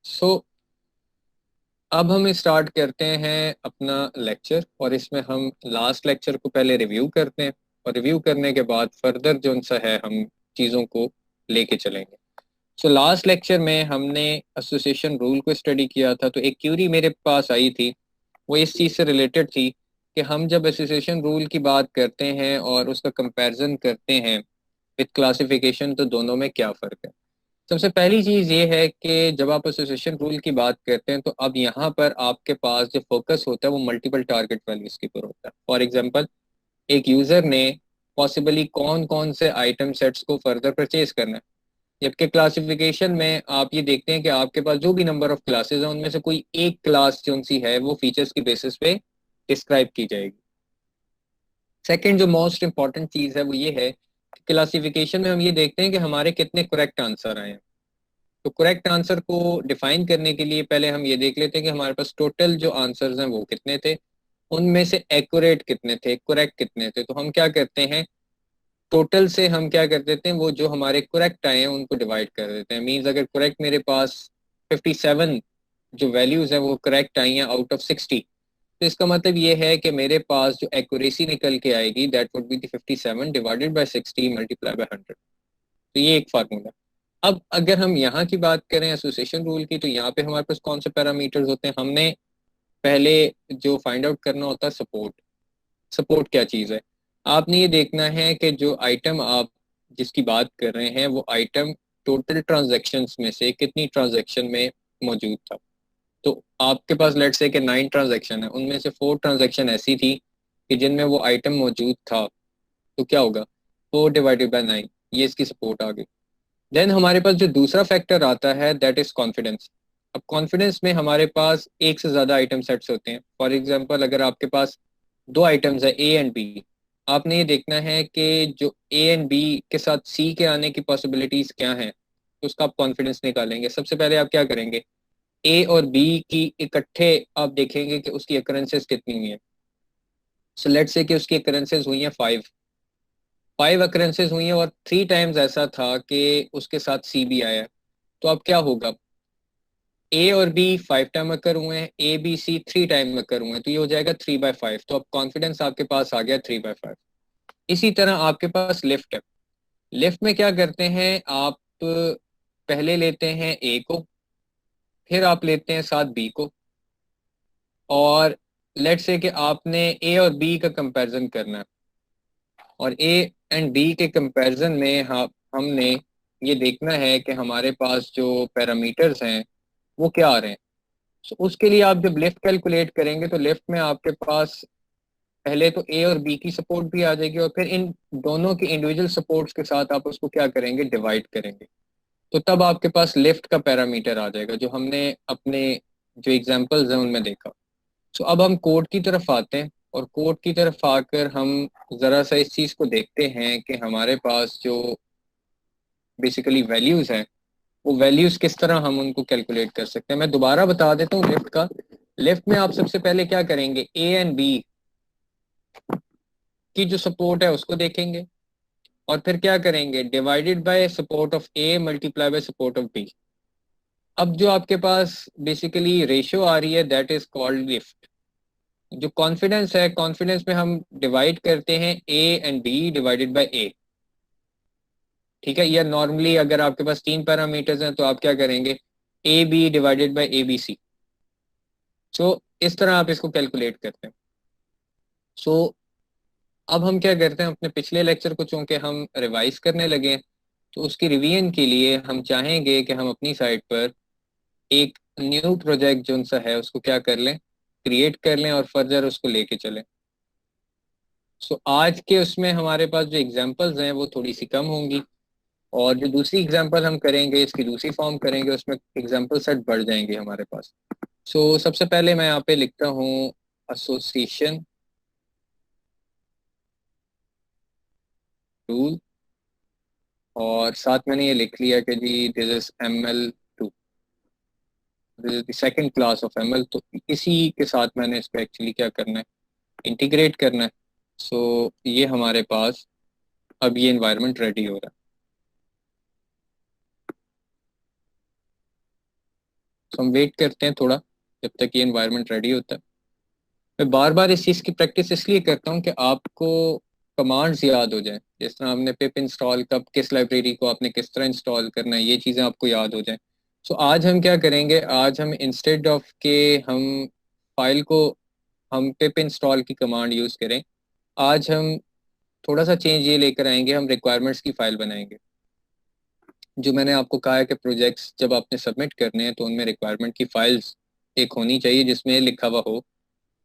सो अब हम स्टार्ट करते हैं अपना लेक्चर, और इसमें हम लास्ट लेक्चर को पहले रिव्यू करते हैं, और रिव्यू करने के बाद फर्दर जो सा है हम चीज़ों को लेके चलेंगे। सो लास्ट लेक्चर में हमने एसोसिएशन रूल को स्टडी किया था। तो एक क्यूरी मेरे पास आई थी, वो इस चीज़ से रिलेटेड थी कि हम जब एसोसिएशन रूल की बात करते हैं और उसका कंपैरिजन करते हैं विद क्लासिफिकेशन, तो दोनों में क्या फ़र्क है। सबसे पहली चीज ये है कि जब आप एसोसिएशन रूल की बात करते हैं तो अब यहाँ पर आपके पास जो फोकस होता है वो मल्टीपल टारगेट वैल्यूज के ऊपर होता है। फॉर एग्जांपल, एक यूजर ने पॉसिबली कौन कौन से आइटम सेट्स को फर्दर परचेज करना है, जबकि क्लासिफिकेशन में आप ये देखते हैं कि आपके पास जो भी नंबर ऑफ क्लासेस हैं उनमें से कोई एक क्लास जो सी है वो फीचर्स की बेसिस पे डिस्क्राइब की जाएगी। सेकंड जो मोस्ट इंपॉर्टेंट चीज है वो ये है कि क्लासिफिकेशन में हम ये देखते हैं कि हमारे कितने करेक्ट आंसर आए हैं। तो करेक्ट आंसर को डिफाइन करने के लिए पहले हम ये देख लेते हैं कि हमारे पास टोटल जो आंसर्स हैं वो कितने थे, उनमें से एक्यूरेट कितने थे, करेक्ट कितने थे। तो हम क्या करते हैं, टोटल से हम क्या कर देते हैं, वो जो हमारे करेक्ट आए हैं उनको डिवाइड कर देते हैं। मींस अगर करेक्ट मेरे पास 57 जो वैल्यूज हैं वो करेक्ट आई हैं आउट ऑफ 60, तो इसका मतलब ये है कि मेरे पास जो एक्यूरेसी निकल के आएगी that would be 57 divided by 60 multiply by 100। तो ये एक फार्मूला। अब अगर हम यहाँ की बात करें एसोसिएशन रूल की, तो यहाँ पे हमारे पास कौन से पैरामीटर्स होते हैं, हमने पहले जो फाइंड आउट करना होता है सपोर्ट। सपोर्ट क्या चीज़ है, आपने ये देखना है कि जो आइटम आप जिसकी बात कर रहे हैं वो आइटम टोटल ट्रांजैक्शंस में से कितनी ट्रांजैक्शन में मौजूद था। तो आपके पास लेट्स से कि 9 ट्रांजैक्शन है, उनमें से 4 ट्रांजैक्शन ऐसी थी कि जिनमें वो आइटम मौजूद था। तो क्या होगा, 4 डिवाइडेड बाय 9, ये इसकी सपोर्ट आ गई। देन हमारे पास जो दूसरा फैक्टर आता है दैट इज कॉन्फिडेंस। अब कॉन्फिडेंस में हमारे पास एक से ज्यादा आइटम सेट्स होते हैं। फॉर एग्जांपल, अगर आपके पास दो आइटम्स है ए एंड बी, आपने ये देखना है कि जो ए एंड बी के साथ सी के आने की पॉसिबिलिटीज क्या हैं, तो उसका आप कॉन्फिडेंस निकालेंगे। सबसे पहले आप क्या करेंगे, ए और बी की इकट्ठे आप देखेंगे कि उसकी अकरेंसेस कितनी हुई है। सो लेट्स से कि उसकी अकरेंसेस हुई हैं 5, 5 अकरेंसेस हुई हैं और 3 टाइम्स ऐसा था कि उसके साथ सी भी आया है। तो अब क्या होगा, ए और बी 5 टाइम अकर हुए हैं, ए बी सी 3 टाइम अकर हुए हैं, तो ये हो जाएगा 3/5। तो अब कॉन्फिडेंस आपके पास आ गया 3/5। इसी तरह आपके पास लिफ्ट है। लिफ्ट में क्या करते हैं आप, पहले लेते हैं ए को, फिर आप लेते हैं साथ बी को, और लेट्स से कि आपने ए और बी का कंपैरिजन करना है, और ए एंड बी के कंपैरिजन में हमने ये देखना है कि हमारे पास जो पैरामीटर्स हैं वो क्या आ रहे हैं। तो उसके लिए आप जब लिफ्ट कैलकुलेट करेंगे तो लिफ्ट में आपके पास पहले तो ए और बी की सपोर्ट भी आ जाएगी, और फिर इन दोनों की इंडिविजुअल सपोर्ट्स के साथ आप उसको क्या करेंगे, डिवाइड करेंगे। तो तब आपके पास लिफ्ट का पैरामीटर आ जाएगा जो हमने अपने जो एग्जांपल्स हैं उनमें देखा। सो अब हम कोड की तरफ आते हैं, और कोड की तरफ आकर हम जरा सा इस चीज को देखते हैं कि हमारे पास जो बेसिकली वैल्यूज हैं वो वैल्यूज किस तरह हम उनको कैलकुलेट कर सकते हैं। मैं दोबारा बता देता हूँ लिफ्ट का। लिफ्ट में आप सबसे पहले क्या करेंगे, ए एंड बी की जो सपोर्ट है उसको देखेंगे, और फिर क्या करेंगे, divided by support of A multiply by support of B. अब जो आपके पास बेसिकली रेशियो आ रही है दैट इज कॉल्ड लिफ्ट। जो कॉन्फिडेंस है, कॉन्फिडेंस में हम डिवाइड करते हैं A and B divided by A. ठीक है, या नॉर्मली अगर आपके पास 3 पैरामीटर्स हैं तो आप क्या करेंगे, A B divided by A B C. So इस तरह आप इसको कैलकुलेट करते हैं। सो अब हम क्या करते हैं, अपने पिछले लेक्चर को चूंकि हम रिवाइज करने लगे हैं, तो उसकी रिवीजन के लिए हम चाहेंगे कि हम अपनी साइट पर एक न्यू प्रोजेक्ट जो सा है उसको क्या कर लें, क्रिएट कर लें, और फर्दर उसको लेके चलें। सो आज के उसमें हमारे पास जो एग्जांपल्स हैं वो थोड़ी सी कम होंगी, और जो दूसरी एग्जांपल हम करेंगे इसकी दूसरी फॉर्म करेंगे, उसमें एग्जांपल सेट बढ़ जाएंगे हमारे पास। सो सबसे पहले मैं यहाँ पे लिखता हूँ एसोसिएशन रूल, और साथ मैंने ये लिख लिया कि जी this is ML2, this is the second class of ML। तो इसी के साथ मैंने इसको एक्चुअली क्या करना है, इंटीग्रेट करना है। सो ये हमारे पास अब ये इन्वायरमेंट रेडी हो रहा है। सो तो हम वेट करते हैं थोड़ा जब तक ये इन्वायरमेंट रेडी होता है। मैं बार बार इस चीज़ की प्रैक्टिस इसलिए करता हूँ कि आपको कमांड्स याद हो जाएं। जिस तरह हमने पिप इंस्टॉल कब किस लाइब्रेरी को आपने किस तरह इंस्टॉल करना है, ये चीज़ें आपको याद हो जाएं। सो आज हम क्या करेंगे, आज हम इंस्टेड ऑफ के हम फाइल को हम पिप इंस्टॉल की कमांड यूज़ करें, आज हम थोड़ा सा चेंज ये लेकर आएंगे, हम रिक्वायरमेंट्स की फाइल बनाएंगे। जो मैंने आपको कहा है कि प्रोजेक्ट्स जब आपने सबमिट करने हैं तो उनमें रिक्वायरमेंट की फाइल्स एक होनी चाहिए जिसमें लिखा हुआ हो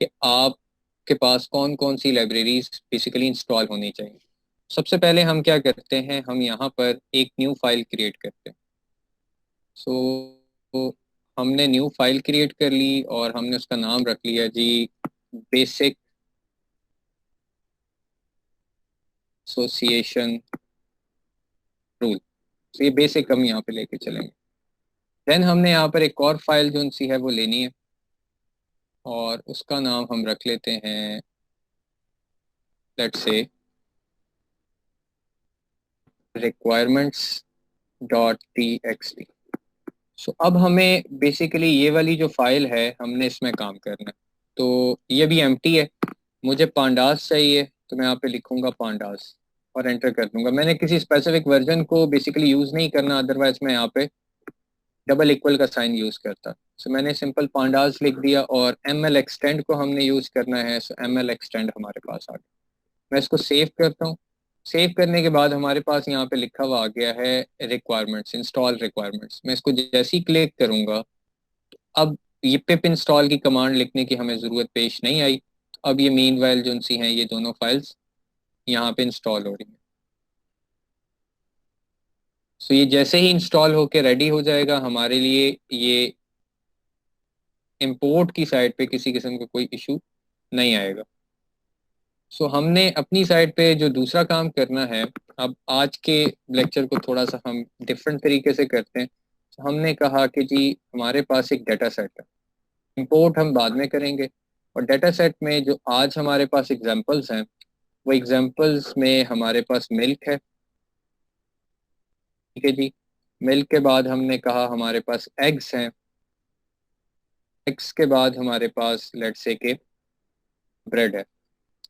कि आपके पास कौन कौन सी लाइब्रेरीज बेसिकली इंस्टॉल होनी चाहिए। सबसे पहले हम क्या करते हैं, हम यहाँ पर एक न्यू फाइल क्रिएट करते हैं। सो हमने न्यू फाइल क्रिएट कर ली और हमने उसका नाम रख लिया जी बेसिक एसोसिएशन रूल। तो ये बेसिक हम यहाँ पे लेके चलेंगे। देन हमने यहाँ पर एक और फाइल जो सी है वो लेनी है और उसका नाम हम रख लेते हैं, let's say requirements dot T X T. So अब हमें बेसिकली ये वाली जो फाइल है हमने इसमें काम करना है। तो ये भी एम्प्टी है, मुझे पांडास चाहिए, तो मैं यहाँ पे लिखूंगा पांडास और एंटर कर दूंगा। मैंने किसी स्पेसिफिक वर्जन को बेसिकली यूज़ नहीं करना, अदरवाइज मैं यहाँ पे डबल इक्वल का साइन यूज़ करता। सो मैंने सिंपल पांडास लिख दिया और एम एल एक्सटेंड को हमने यूज़ करना है। सो एम एल एक्सटेंड हमारे पास आ गया। मैं इसको सेव करता हूँ। सेव करने के बाद हमारे पास यहाँ पे लिखा हुआ आ गया है रिक्वायरमेंट्स, इंस्टॉल रिक्वायरमेंट्स। मैं इसको जैसे ही क्लिक करूंगा, अब ये पिप इंस्टॉल की कमांड लिखने की हमें ज़रूरत पेश नहीं आई। अब ये मीन वाइल जो सी हैं ये दोनों फाइल्स यहाँ पे इंस्टॉल हो रही हैं। सो ये जैसे ही इंस्टॉल होके रेडी हो जाएगा हमारे लिए, ये इंपोर्ट की साइड पे किसी किस्म का कोई इशू नहीं आएगा। सो हमने अपनी साइड पे जो दूसरा काम करना है, अब आज के लेक्चर को थोड़ा सा हम डिफरेंट तरीके से करते हैं। हमने कहा कि जी हमारे पास एक डाटा सेट है, इंपोर्ट हम बाद में करेंगे, और डाटा सेट में जो आज हमारे पास एग्जांपल्स हैं वो एग्जांपल्स में हमारे पास मिल्क है। ठीक है जी। मिल्क के बाद हमने कहा हमारे पास एग्स हैं। एग्स के बाद हमारे पास लेट्स से के ब्रेड है।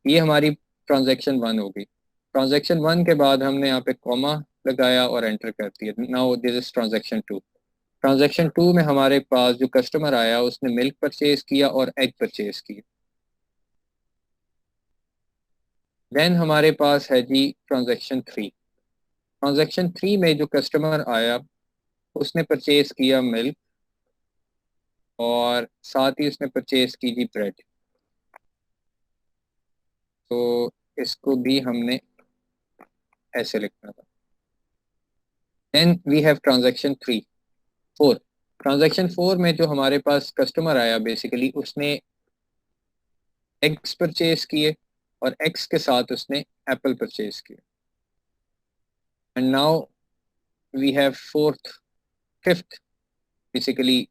ये हमारी ट्रांजैक्शन वन हो गई। ट्रांजैक्शन वन के बाद हमने यहाँ पे कॉमा लगाया और एंटर कर दिया। Now this is transaction two. Transaction two में हमारे पास जो कस्टमर आया उसने मिल्क परचेज किया और एग परचेज किया। देन हमारे पास है जी ट्रांजैक्शन थ्री। ट्रांजैक्शन थ्री में जो कस्टमर आया उसने परचेज किया मिल्क और साथ ही उसने परचेज की जी ब्रेड। तो इसको भी हमने ऐसे लिखना था। Then we have transaction three four. Transaction four में जो हमारे पास कस्टमर आया बेसिकली उसने एग्स परचेज किए और एग्स के साथ उसने एप्पल परचेज किए। And now we have fourth fifth basically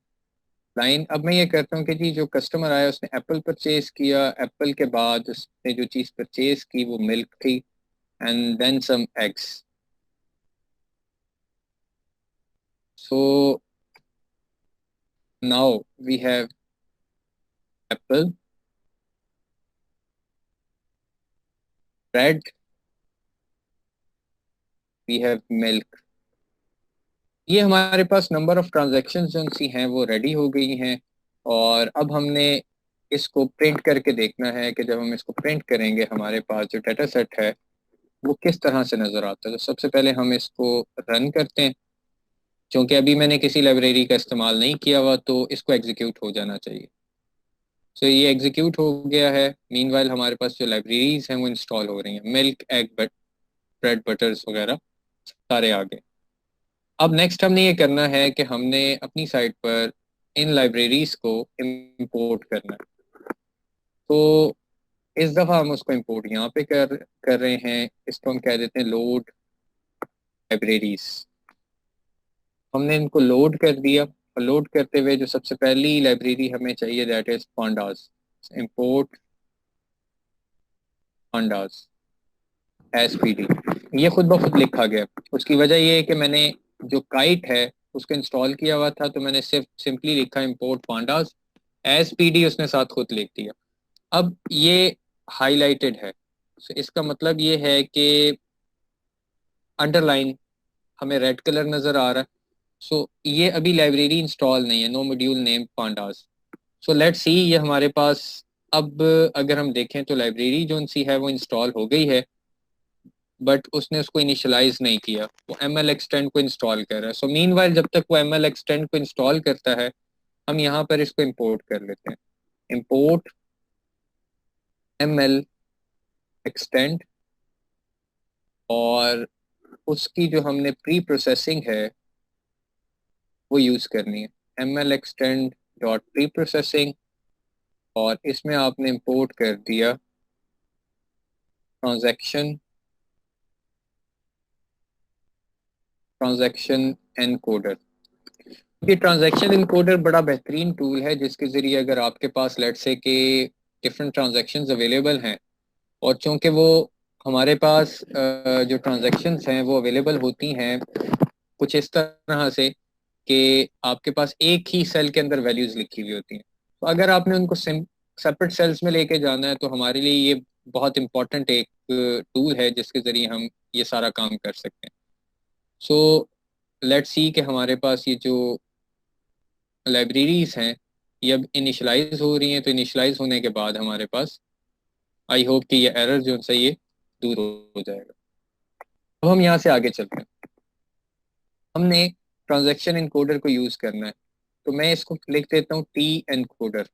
line. अब मैं ये कहता हूँ कि जी जो कस्टमर आया उसने एप्पल परचेज किया, एप्पल के बाद उसने जो चीज़ परचेज की वो मिल्क थी, and then some eggs. So now we have apple, bread, we have milk. ये हमारे पास नंबर ऑफ ट्रांजैक्शंस जो सी हैं वो रेडी हो गई हैं। और अब हमने इसको प्रिंट करके देखना है कि जब हम इसको प्रिंट करेंगे हमारे पास जो डाटा सेट है वो किस तरह से नज़र आता है। तो सबसे पहले हम इसको रन करते हैं। क्योंकि अभी मैंने किसी लाइब्रेरी का इस्तेमाल नहीं किया हुआ तो इसको एग्जीक्यूट हो जाना चाहिए। सो ये एग्जीक्यूट हो गया है। मीनवाइल हमारे पास जो लाइब्रेरीज हैं वो इंस्टॉल हो रही हैं, मिल्क एग ब्रेड बटर्स वगैरह सारे आ गए। अब नेक्स्ट हमने ये करना है कि हमने अपनी साइट पर इन लाइब्रेरीज को इंपोर्ट करना है। तो इस दफ़ा हम उसको इंपोर्ट यहाँ पे कर रहे हैं। इसको हम कह देते हैं लोड लाइब्रेरीज। हमने इनको लोड कर दिया और लोड करते हुए जो सबसे पहली लाइब्रेरी हमें चाहिए that is pandas. Import pandas S P D. ये खुद ब खुद लिखा गया। उसकी वजह ये है कि मैंने जो काइट है उसको इंस्टॉल किया हुआ था, तो मैंने सिर्फ सिंपली लिखा इम्पोर्ट पांडास एज पीडी, उसने साथ खुद लिख दिया। अब ये हाईलाइटेड है, so इसका मतलब ये है कि अंडरलाइन हमें रेड कलर नज़र आ रहा है। सो ये अभी लाइब्रेरी इंस्टॉल नहीं है, no module name pandas. So let's see, ये हमारे पास अब अगर हम देखें तो लाइब्रेरी जो सी है वो इंस्टॉल हो गई है, बट उसने उसको इनिशियलाइज नहीं किया, वो एम एल एक्सटेंड को इंस्टॉल कर रहा है। सो मीनवाइल जब तक वो एम एल एक्सटेंड को इंस्टॉल करता है, हम यहाँ पर इसको इंपोर्ट कर लेते हैं। इंपोर्ट एम एल एक्सटेंड, और उसकी जो हमने प्री प्रोसेसिंग है वो यूज़ करनी है, M L extend dot preprocessing. और इसमें आपने इंपोर्ट कर दिया ट्रांजैक्शन ट्रांजैक्शन एनकोडर। ये ट्रांजैक्शन इनकोडर बड़ा बेहतरीन टूल है, जिसके ज़रिए अगर आपके पास लेट से के डिफरेंट ट्रांजैक्शंस अवेलेबल हैं, और चूंकि वो हमारे पास जो ट्रांजैक्शंस हैं वो अवेलेबल होती हैं कुछ इस तरह से कि आपके पास एक ही सेल के अंदर वैल्यूज़ लिखी हुई होती हैं। तो अगर आपने उनको सेपरेट सेल्स में लेके जाना है, तो हमारे लिए ये बहुत इंपॉर्टेंट एक टूल है जिसके ज़रिए हम ये सारा काम कर सकते हैं। सो लेट्स सी कि हमारे पास ये जो लाइब्रेरीज हैं ये अब इनिशलाइज हो रही हैं, तो इनिशलाइज होने के बाद हमारे पास, आई होप कि ये एरर जो है ये दूर हो जाएगा। अब हम यहाँ से आगे चलते हैं। हमने ट्रांजैक्शन इनकोडर को यूज़ करना है, तो मैं इसको लिख देता हूँ टी एनकोडर।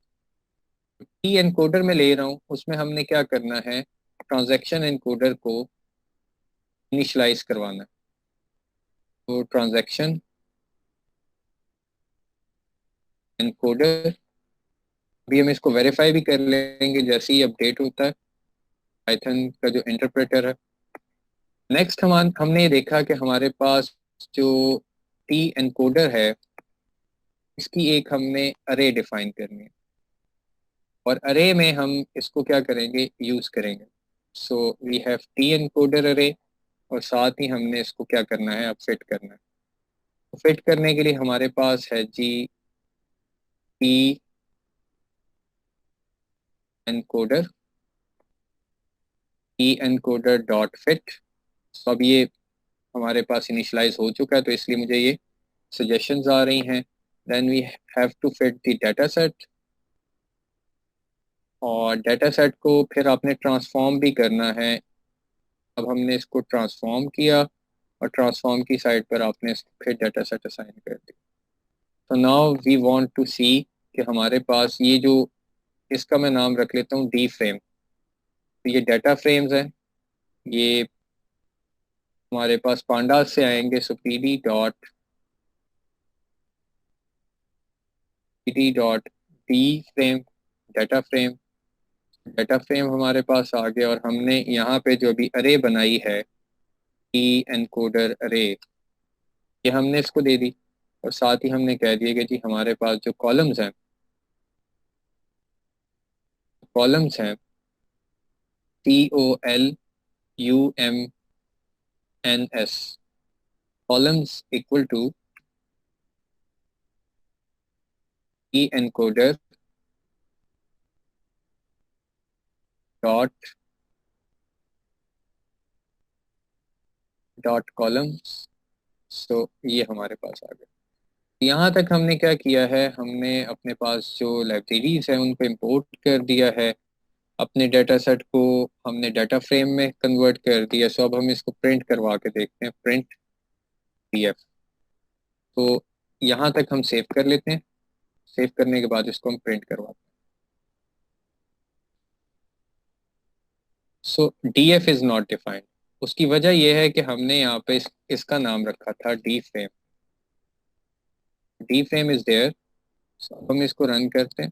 टी एनकोडर में ले रहा हूँ, उसमें हमने क्या करना है, ट्रांजैक्शन एनकोडर को इनिशलाइज करवाना है। तो ट्रांजैक्शन एनकोडर, अभी हम इसको वेरीफाई भी कर लेंगे जैसे ही अपडेट होता है पाइथन का जो इंटरप्रेटर है। नेक्स्ट हमने ये देखा कि हमारे पास जो टी एनकोडर है इसकी एक हमने अरे डिफाइन करनी है, और अरे में हम इसको क्या करेंगे, यूज करेंगे। So we have T encoder array, और साथ ही हमने इसको क्या करना है, अब फिट करना है। तो फिट करने के लिए हमारे पास है G T encoder, T encoder dot fit. तो अब ये हमारे पास इनिशलाइज हो चुका है, तो इसलिए मुझे ये सजेशंस आ रही हैं। Then we have to fit the data set, और डाटा सेट को फिर आपने ट्रांसफॉर्म भी करना है। अब हमने इसको ट्रांसफॉर्म किया, और ट्रांसफॉर्म की साइड पर आपने इसको फिर डाटा सेट असाइन कर दिया। तो नाउ वी वांट टू सी कि हमारे पास ये जो, इसका मैं नाम रख लेता हूँ डी फ्रेम। तो ये डाटा फ्रेम्स हैं, ये हमारे पास पांडास से आएंगे। So P D frame, data frame, data frame हमारे पास आ गया, और हमने यहाँ पे जो अभी अरे बनाई है टी एनकोडर अरे, ये हमने इसको दे दी। और साथ ही हमने कह दिया कि जी हमारे पास जो कॉलम्स हैं COLUMNS, columns equal to T encoder dot dot columns. So ये हमारे पास आ गया। यहाँ तक हमने क्या किया है, हमने अपने पास जो लाइब्रेरीज हैं उनको इंपोर्ट कर दिया है, अपने डाटा सेट को हमने डाटा फ्रेम में कन्वर्ट कर दिया। सो अब हम इसको प्रिंट करवा के देखते हैं, प्रिंट पीएफ। तो यहाँ तक हम सेव कर लेते हैं, सेव करने के बाद इसको हम प्रिंट करवाते हैं। So D F is not defined, उसकी वजह यह है कि हमने यहाँ पे इसका नाम रखा था D frame. D frame is there. अब हम इसको रन करते हैं।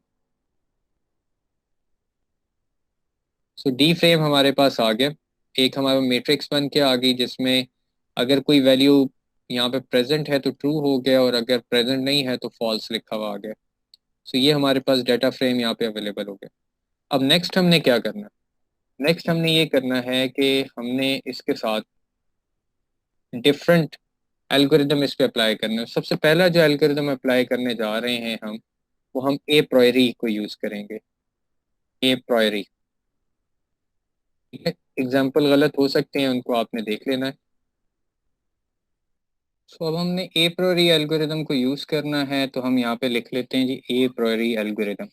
सो डी फ्रेम हमारे पास आ गया, एक हमारा मैट्रिक्स बन के आ गई, जिसमें अगर कोई वैल्यू यहाँ पे प्रेजेंट है तो ट्रू हो गया, और अगर प्रेजेंट नहीं है तो फॉल्स लिखा हुआ आ गया। सो ये हमारे पास डाटा फ्रेम यहाँ पे अवेलेबल हो गया। अब नेक्स्ट हमने क्या करना है, नेक्स्ट हमने ये करना है कि हमने इसके साथ डिफरेंट एल्गोरिदम इस पे अप्लाई करना है। सबसे पहला जो एल्गोरिदम अप्लाई करने जा रहे हैं हम, वो हम ए प्रायोरी को यूज करेंगे। ए प्रायोरी, ठीक है। एग्जाम्पल गलत हो सकते हैं, उनको आपने देख लेना है। सो अब हमने ए प्रायोरी एल्गोरिदम को यूज करना है, तो हम यहाँ पे लिख लेते हैं जी ए प्रायोरी एल्गोरिदम।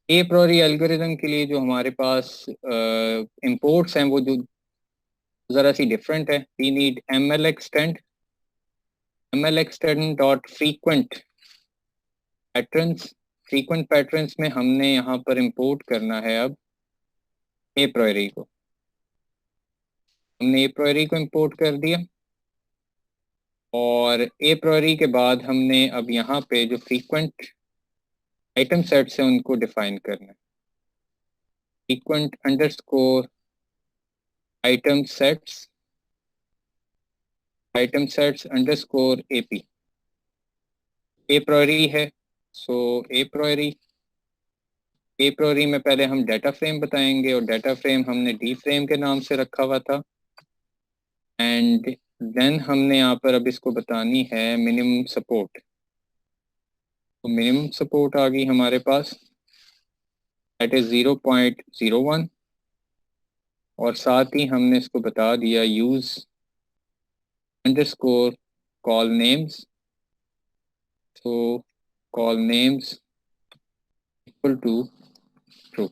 ए प्रायोरी एल्गोरिदम के लिए जो हमारे पास इंपोर्ट्स हैं वो जो ज़रा सी डिफरेंट है। We need M L extend dot patterns. Frequent patterns में हमने यहाँ पर इंपोर्ट करना है अब ए प्रायोरी को। हमने ए प्रायोरी को इंपोर्ट कर दिया, और ए प्रायोरी के बाद हमने अब यहाँ पे जो फ्रीक्वेंट आइटम सेट्स हैं उनको डिफाइन करना है। Frequent underscore item sets underscore AP. A priori है, सो ए प्रायोरी ए प्रायोरी में पहले हम डाटा फ्रेम बताएंगे, और डाटा फ्रेम हमने डी फ्रेम के नाम से रखा हुआ था। एंड देन हमने यहाँ पर अब इसको बतानी है मिनिमम सपोर्ट। तो मिनिमम सपोर्ट आ गई हमारे पास, दैट इज 0.01। और साथ ही हमने इसको बता दिया यूज अंडरस्कोर कॉल नेम्स। तो col names equal to true.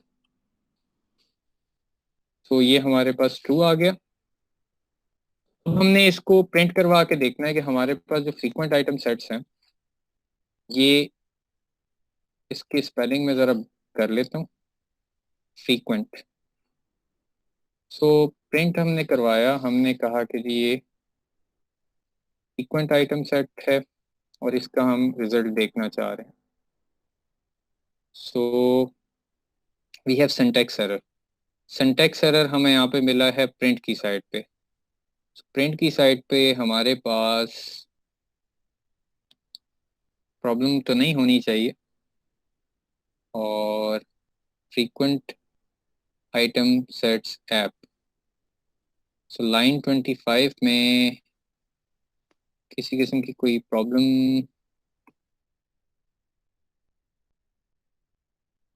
तो ये हमारे पास ट्रू आ गया। अब हमने इसको प्रिंट करवा के देखना है कि हमारे पास जो फ्रीक्वेंट आइटम सेट्स हैं, ये इसकी स्पेलिंग में ज़रा कर लेता हूँ, फ्रीक्वेंट। सो प्रिंट हमने करवाया, हमने कहा कि जी ये फ्रीक्वेंट आइटम सेट है, और इसका हम रिजल्ट देखना चाह रहे हैं। So we have syntax error. Syntax error हमें यहाँ पे मिला है प्रिंट की साइड पे। प्रिंट की साइड पे हमारे पास प्रॉब्लम तो नहीं होनी चाहिए। और frequent item sets app, so line 25 में किसी किस्म की कोई प्रॉब्लम।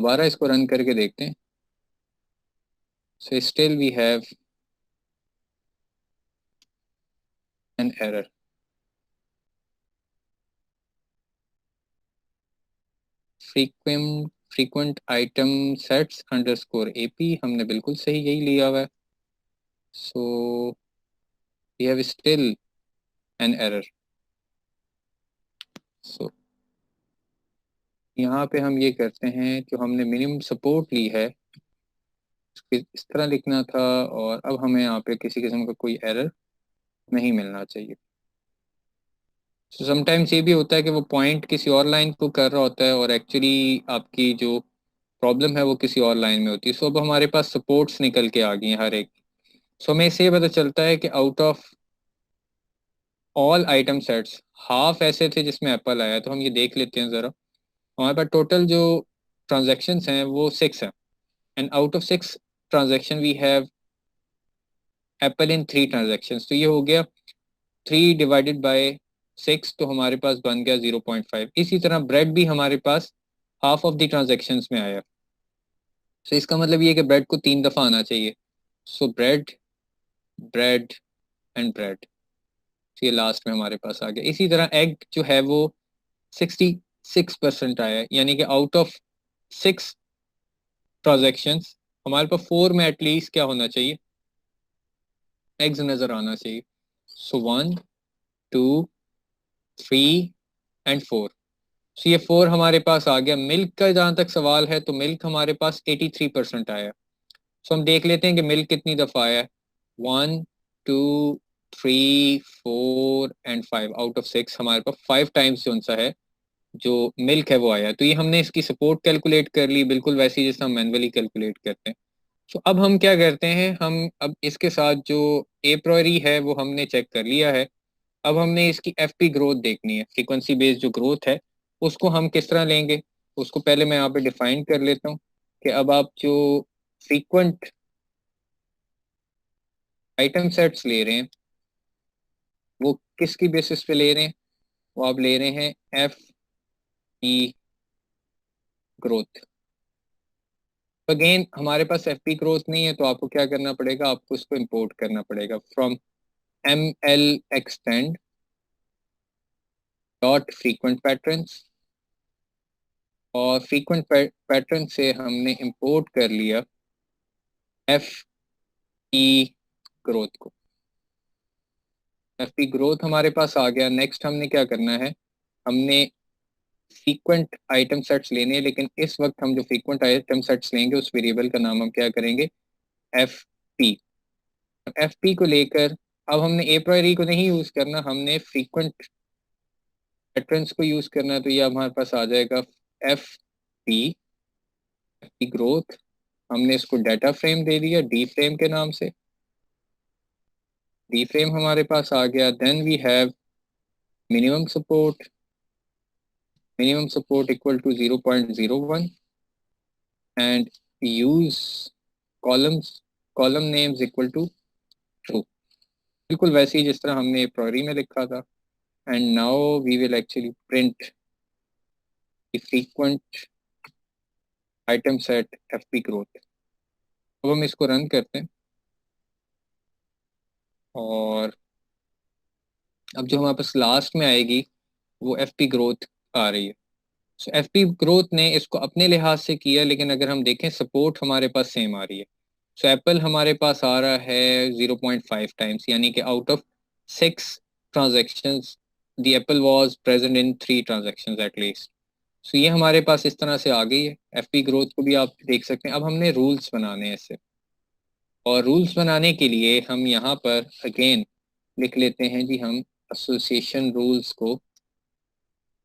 दोबारा इसको रन करके देखते हैं। So still we have an error. Frequent item sets underscore AP हमने बिल्कुल सही यही लिया हुआ है। So we have still an error. So यहाँ पे हम ये करते हैं, जो हमने मिनिमम सपोर्ट ली है उसको इस तरह लिखना था, और अब हमें यहाँ पे किसी किस्म का कोई एरर नहीं मिलना चाहिए। सो समटाइम्स ये भी होता है कि वो पॉइंट किसी और लाइन को कर रहा होता है, और एक्चुअली आपकी जो प्रॉब्लम है वो किसी और लाइन में होती है। सो अब हमारे पास सपोर्ट्स निकल के आ गई हैं हर एक। सो हमें इससे ये पता चलता है कि out of all item sets half ऐसे थे जिसमें एप्पल आया। तो हम ये देख लेते हैं ज़रा। हमारे पास टोटल जो ट्रांजैक्शंस हैं वो 6 हैं, and out of 6 transaction we have apple in 3 transactions. तो ये हो गया 3 डिवाइडेड बाय 6, तो हमारे पास बन गया 0.5। इसी तरह ब्रेड भी हमारे पास हाफ ऑफ द ट्रांजैक्शंस में आया। सो इसका मतलब ये है कि ब्रेड को 3 दफ़ा आना चाहिए। सो ब्रेड, ब्रेड एंड ब्रेड, ये लास्ट में हमारे पास आ गया। इसी तरह एग जो है वो 66% आया है, यानी कि आउट ऑफ 6 ट्रांजेक्शन्स हमारे पास 4 में एटलीस्ट क्या होना चाहिए, एग्स नजर आना चाहिए। सो 1, 2, 3 एंड 4। सो ये 4 हमारे पास आ गया। मिल्क का जहाँ तक सवाल है, तो मिल्क हमारे पास 83% आया। सो हम देख लेते हैं कि मिल्क कितनी दफ़ा आया है। 1, 2, 3, 4 एंड 5 आउट ऑफ 6 हमारे पास 5 टाइम्स जो सा है जो मिल्क है वो आया। तो ये हमने इसकी सपोर्ट कैलकुलेट कर ली, बिल्कुल वैसे ही जैसे हम मैनुअली कैलकुलेट करते हैं। तो अब हम क्या करते हैं, हम अब इसके साथ जो ए प्रायोरी है वो हमने चेक कर लिया है। अब हमने इसकी एफ पी ग्रोथ देखनी है, फ्रीक्वेंसी बेस्ड जो ग्रोथ है उसको हम किस तरह लेंगे। उसको पहले मैं यहाँ पे डिफाइन कर लेता हूँ कि अब आप जो फ्रीक्वेंट आइटम सेट्स ले रहे हैं वो किसकी बेसिस पे ले रहे हैं, वो आप ले रहे हैं एफ ई ग्रोथ। अगेन हमारे पास एफ पी ग्रोथ नहीं है, तो आपको क्या करना पड़ेगा, आपको उसको इंपोर्ट करना पड़ेगा from M L extend dot frequent patterns. और फ्रीक्वेंट पैटर्न से हमने इंपोर्ट कर लिया एफ ई ग्रोथ को। एफ पी ग्रोथ हमारे पास आ गया। नेक्स्ट हमने क्या करना है, हमने फ्रीक्वेंट आइटम सेट्स लेने हैं, लेकिन इस वक्त हम जो फ्रीक्वेंट आइटम सेट्स लेंगे उस वेरिएबल का नाम हम क्या करेंगे, एफ पी। एफ पी को लेकर अब हमने ए प्रायरी को नहीं यूज करना, हमने फ्रीक्वेंट पैटर्न्स को यूज करना है। तो ये हमारे पास आ जाएगा F P, F P growth. हमने इसको डाटा फ्रेम दे दिया डी फ्रेम के नाम से। डी फ्रेम हमारे पास आ गया। Then we have minimum support, minimum support equal to 0.01 and use columns, column names equal to true, बिल्कुल वैसे ही जिस तरह हमने प्रायरी में लिखा था। And now we will actually print the frequent item set F P growth. अब हम इसको रन करते हैं और अब जो हमारे पास लास्ट में आएगी वो एफ पी ग्रोथ आ रही है। सो एफ पी ग्रोथ ने इसको अपने लिहाज से किया, लेकिन अगर हम देखें सपोर्ट हमारे पास सेम आ रही है। सो एप्पल हमारे पास आ रहा है 0.5 टाइम्स, यानी कि out of 6 transactions the apple was present in 3 transactions at least. So ये हमारे पास इस तरह से आ गई है। एफ पी ग्रोथ को भी आप देख सकते हैं। अब हमने रूल्स बनाने हैं इससे, और रूल्स बनाने के लिए हम यहाँ पर अगेन लिख लेते हैं जी, हम एसोसिएशन रूल्स को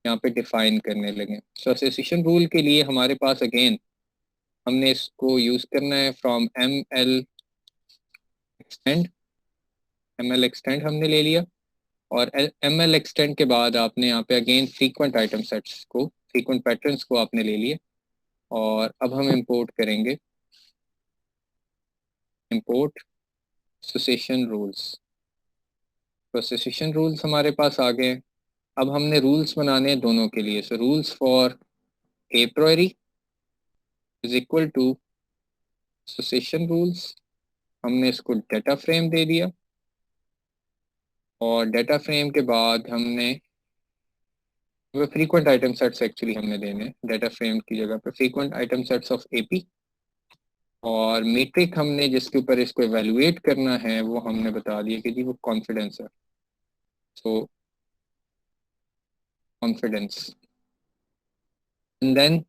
यहाँ पे डिफाइन करने लगे। सो एसोसिएशन रूल के लिए हमारे पास अगेन हमने इसको यूज करना है from M L extend. M L extend हमने ले लिया, और एम एल एक्सटेंड के बाद आपने यहाँ पे अगेन फ्रीक्वेंट आइटम सेट्स को, फ्रीक्वेंट पैटर्न्स को आपने ले लिया। और अब हम इंपोर्ट करेंगे, इंपोर्ट एसोसिएशन रूल्स। तो एसोसिएशन रूल्स हमारे पास आ गए। अब हमने रूल्स बनाने हैं दोनों के लिए। So rules for apriori is equal to association rules. हमने इसको डाटा फ्रेम दे दिया, और डाटा फ्रेम के बाद हमने फ्रीक्वेंट आइटम सेट्स एक्चुअली हमने देने डाटा फ्रेम की जगह पे, frequent item sets of AP. और मीट्रिक हमने जिसके ऊपर इसको एवेलुएट करना है वो हमने बता दिया कि जी वो कॉन्फिडेंस है। So confidence, and then